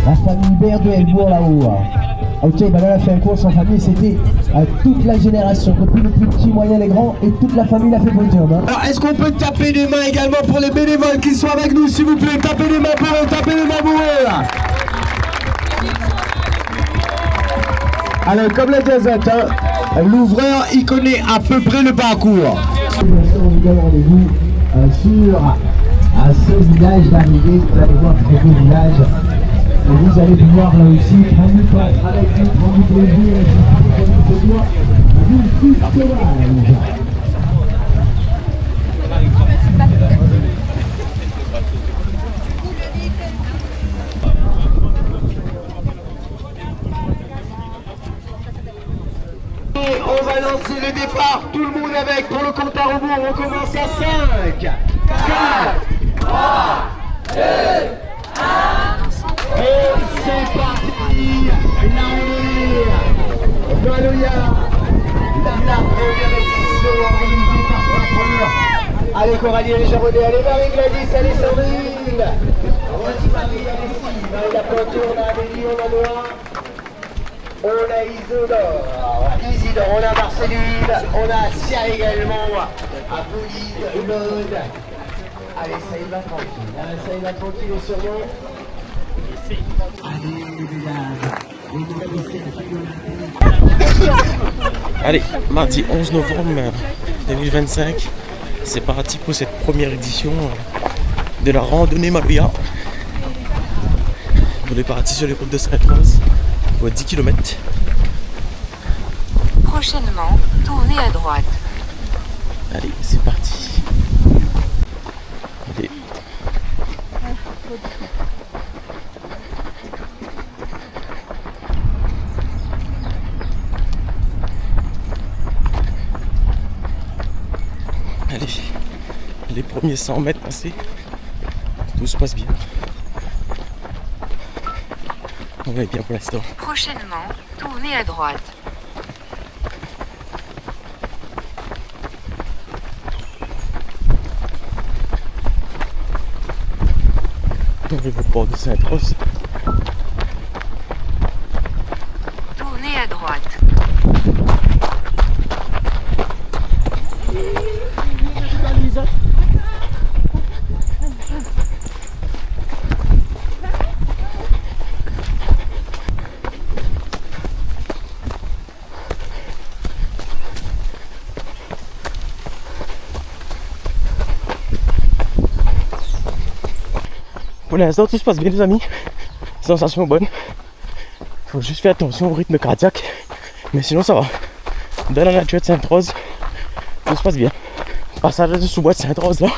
La famille Hubert de Helbourg là-haut. Ok, bah là, on a fait un course en famille, c'était toute la génération, depuis les plus petits, moyens, les grands, et toute la famille a fait podium. Hein. Alors, est-ce qu'on peut taper des mains également pour les bénévoles qui sont avec nous, s'il vous plaît? Tapez les mains pour eux, tapez les mains pour eux, là. Alors, comme la gazette, hein, l'ouvreur, il connaît à peu près le parcours. On vous donne rendez-vous sur ce village d'arrivée, vous allez voir très beau village. Et vous allez pouvoir là aussi prendre du temps avec nous, prendre du plaisir, du sauvage. Et on va lancer le départ, tout le monde avec pour le compte à rebours, on commence à 5, 4, 3, 2, 1. Et c'est parti. La randonnée Valoya, la première édition organisée par Spapeur. Allez Coralie, allez Jaronnet, allez Marie Gladys, allez Sandrine. Voici Marie, allez Steve, allez la Pointure, on a Amélie, on a Noah, on a Isidore, on a Marceline, on a Sia également, Apolline, Lode. Allez, ça y va tranquille, hein, ça y va tranquille et sûrement. Allez, mardi 11 novembre 2025, c'est parti pour cette première édition de la randonnée Maloya. On est parti sur les routes de Sainte-Rose pour 10 km. Prochainement, tournez à droite. Allez, c'est parti. Allez. Allez, les premiers 100 mètres passés, tout se passe bien. On va bien pour l'instant. Prochainement, tournez à droite. On arrive au port de Sainte-Rose. Tournez à droite. Pour l'instant, tout se passe bien, les amis. Sensation bonne. Faut juste faire attention au rythme cardiaque. Mais sinon, ça va. Dans la nature de Sainte-Rose, tout se passe bien. Passage de sous-bois de Sainte-Rose, là.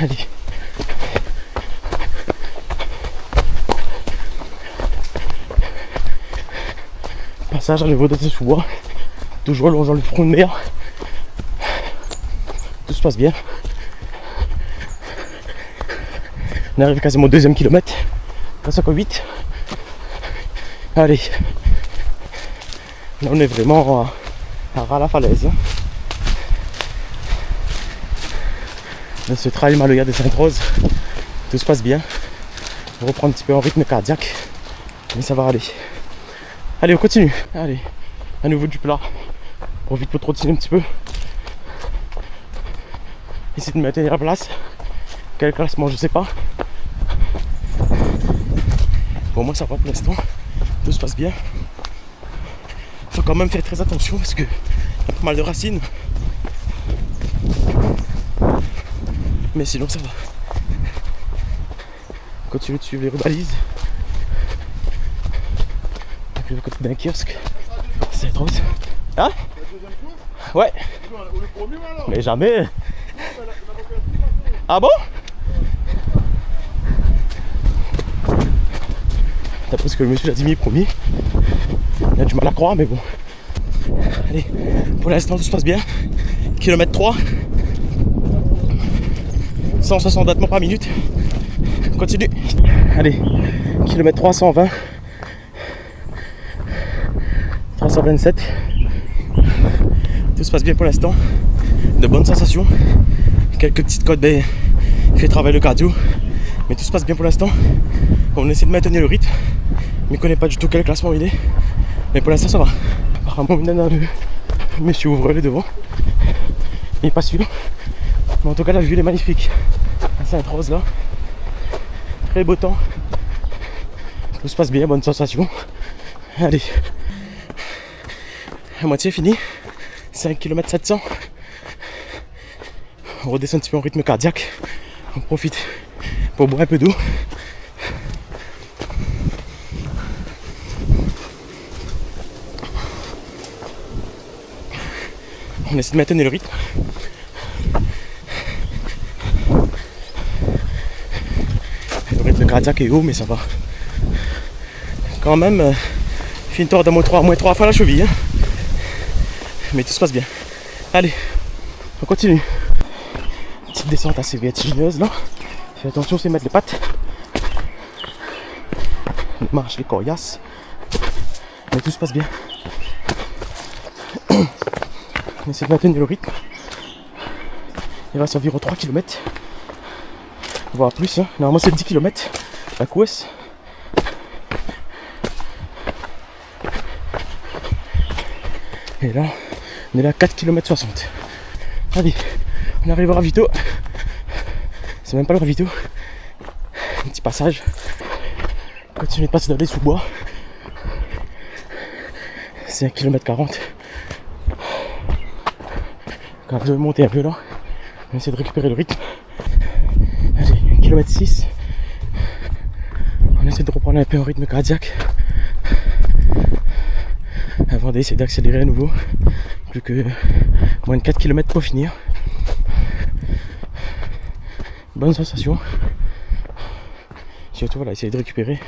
Allez. Passage à niveau de ce sous-bois. Toujours longeant le front de mer. Tout se passe bien. On arrive quasiment au 2e kilomètre. Presque à 8. Allez. Là on est vraiment à ras la falaise. De ce trail Maloya de Sainte-Rose, tout se passe bien. On reprend un petit peu en rythme cardiaque, mais ça va aller. Allez, on continue. Allez, à nouveau du plat. Profite pour trottiner un petit peu. Essayer de maintenir la place. Quel classement, je sais pas. Pour moi, ça va pour l'instant. Tout se passe bien. Faut quand même faire très attention parce que y a pas mal de racines. Mais sinon ça va. Continue de suivre les rubalises. Depuis le côté d'un kiosque. C'est trop. Hein? Ouais. Mais jamais. Ah bon? D'après ce que le monsieur a dit, promis. Il a du mal à croire, mais bon. Allez, pour l'instant tout se passe bien. Kilomètre 3. 160 battements par minute. continue. Allez, kilomètre 320. 327. Tout se passe bien pour l'instant. De bonnes sensations. Quelques petites côtes, ben, il fait travailler le cardio. Mais tout se passe bien pour l'instant. On essaie de maintenir le rythme. Mais je ne connais pas du tout quel classement il est. Mais pour l'instant ça va. Apparemment maintenant le monsieur ouvre les devant. Il n'est pas sûr. Mais en tout cas la vue elle est magnifique. À Sainte-Rose là. Très beau temps. Tout se passe bien, bonne sensation. Allez. La moitié fini. 5 km 700. On redescend un petit peu en rythme cardiaque. On profite pour boire un peu d'eau. On essaie de maintenir le rythme. Le rythme cardiaque est haut, mais ça va. Quand même, fait une torde à moins 3 fois la cheville. Hein. Mais tout se passe bien. Allez, on continue. Petite descente assez vertigineuse là. Fais attention, c'est mettre les pattes. Les marches, les coriaces. Mais tout se passe bien. On essaie de maintenir le rythme. Il reste environ 3 km. Voire plus. Hein. Normalement c'est 10 km. La course. Et là, on est là à 4 km 60. Allez, on arrive au ravito. C'est même pas le ravito. Un petit passage. Continuez de passer dans les sous-bois. C'est 1 km 40. Quand vous devez monter un peu là, on essaie de récupérer le rythme. Allez, 1 km 6. On essaie de reprendre un peu en rythme cardiaque. Avant d'essayer d'accélérer à nouveau. Plus que moins de 4 km pour finir. Bonne sensation. Surtout voilà, essayer de récupérer.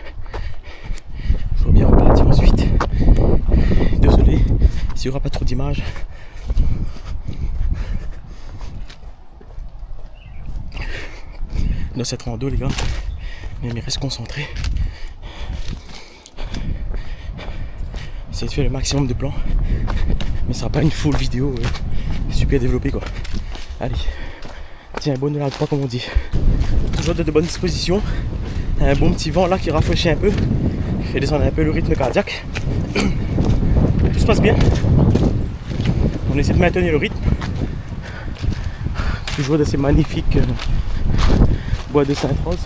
Il faut bien repartir ensuite. Désolé s'il n'y aura pas trop d'images. Dans cette rando les gars, mais il reste concentré. Essayez de faire le maximum de plans, mais ça sera pas une full vidéo super développée quoi. Allez, tiens, un bon de la croix comme on dit. Toujours de bonnes dispositions. Un bon petit vent là qui rafraîchit un peu, qui fait descendre un peu le rythme cardiaque. Tout se passe bien. On essaie de maintenir le rythme. Toujours de ces magnifiques bois de Sainte-Rose.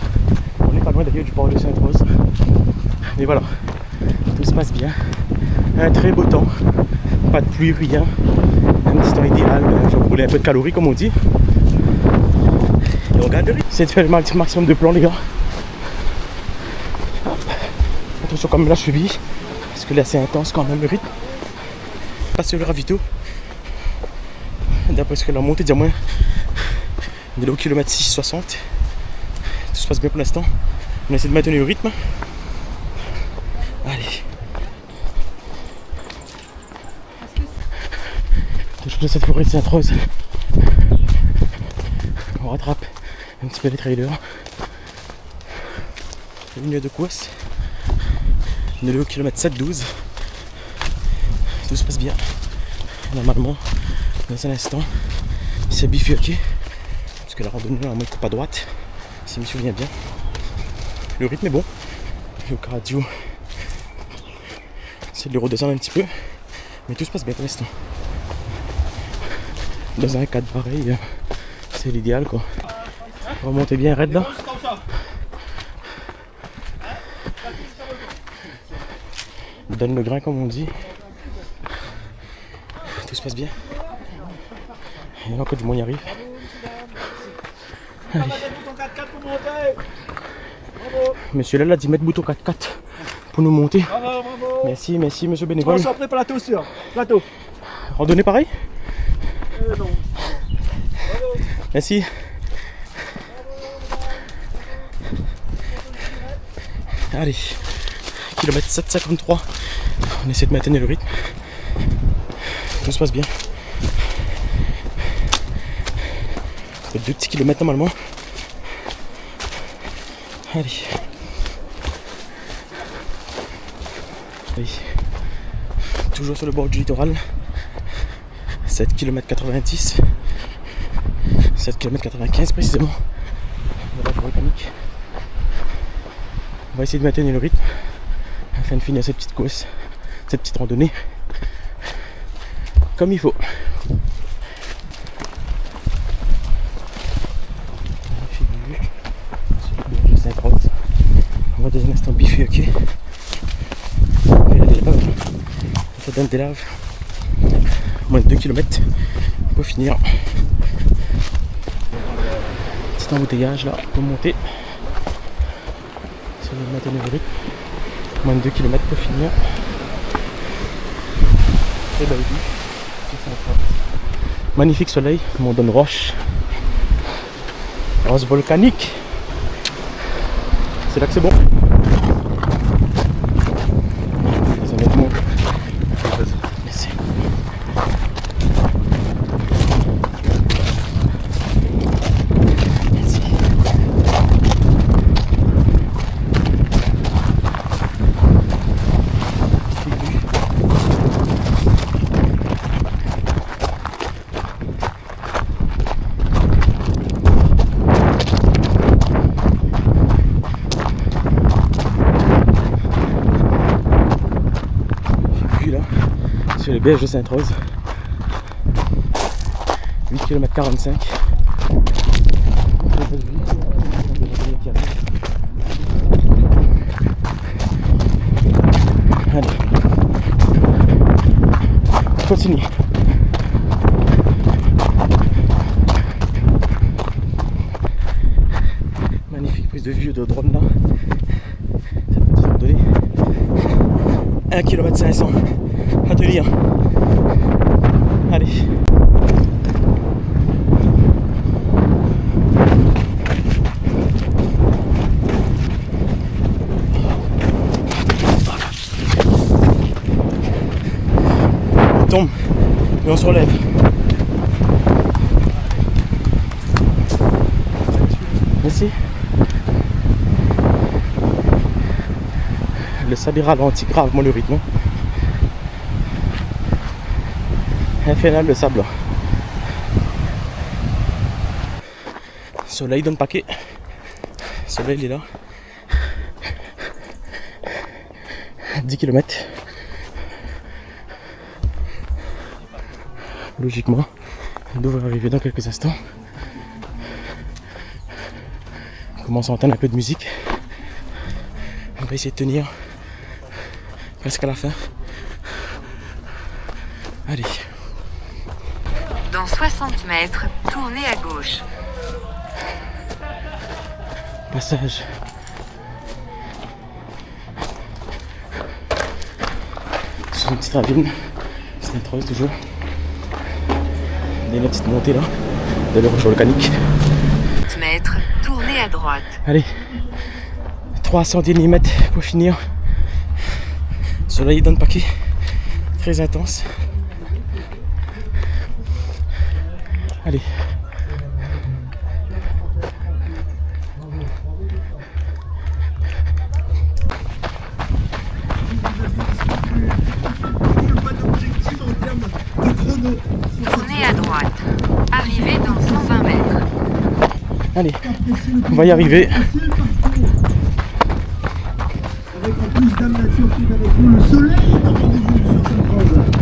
On n'est pas loin d'ailleurs du port de Sainte-Rose. Mais voilà, tout se passe bien. Un très beau temps. Pas de pluie, rien. Un petit temps idéal. Il faut brûler un peu de calories comme on dit. Et on garde le rythme. Essayez de faire le maximum de plans les gars. Hop. Attention quand même la cheville. Parce que là c'est intense quand même le rythme. Passer le ravito. D'après ce que la montée dit à moins. On est là au kilomètre 6,60. Tout se passe bien pour l'instant. On essaie de maintenir le rythme. Allez. Toujours de cette forêt de Sainte-Rose. On rattrape un petit peu les trailers. Une ligne de course. On est là au kilomètre 7,12. Tout se passe bien. Normalement, dans un instant, c'est bifurqué. Parce que la randonnée, normalement, il coupe à droite. Si je me souviens bien. Le rythme est bon. Le cardio, c'est de le redescendre un petit peu. Mais tout se passe bien pour l'instant. Dans un cadre pareil, c'est l'idéal quoi. Remontez bien raide là. Donne le grain comme on dit. Tout se passe bien. Et là encore du monde y arrive. Allez. Monsieur là a dit mettre bouton 4x4 pour nous monter. Bravo, bravo. Merci, merci monsieur bénévole. Concentré plateau sur plateau. Randonnée pareil? Non. Merci. Allez, kilomètre 7,53. On essaie de maintenir le rythme. Tout se passe bien. Ça fait 2 petits kilomètres normalement. Allez. Allez. Toujours sur le bord du littoral. 7 km 90. 7 km 95 précisément. Voilà, volcanique. On va essayer de maintenir le rythme afin de finir cette petite course, cette petite randonnée comme il faut. On va dans un instant bifurquer. Ça donne des laves. Moins de 2 km pour finir. Petit embouteillage là pour monter. Sur le maintenir le rythme. Moins de 2 km pour finir. Très belle vue. Magnifique soleil, Mondone Roche. Rose volcanique. C'est là que c'est bon. Honnêtement. Merci. Merci. Sur les berges de Sainte-Rose, 8 km 45. Allez, on continue. Magnifique prise de vue de drone là. Cette petite randonnée. 1 km 500. À tenir. Allez. On tombe et on se relève. Merci. Le sable ralentit gravement le rythme. Infernal le sable. Soleil dans le paquet. Soleil il est là. 10 km. Logiquement, on devrait arriver dans quelques instants. On commence à entendre un peu de musique. On va essayer de tenir presque à la fin. Allez. Dans 60 mètres, tournez à gauche. Passage. Sur une petite ravine. Sainte-Rose toujours. Il y a une petite montée là. De la roche volcanique. 30 mètres, tournez à droite. Allez. 310 mètres pour finir. Soleil dans le paquet. Très intense. Allez. Tournez à droite. Arrivez dans 120 mètres. Allez, on va y arriver. Avec en plus Dame Nature qui est avec nous, le soleil est au rendez-vous sur Sainte-Rose.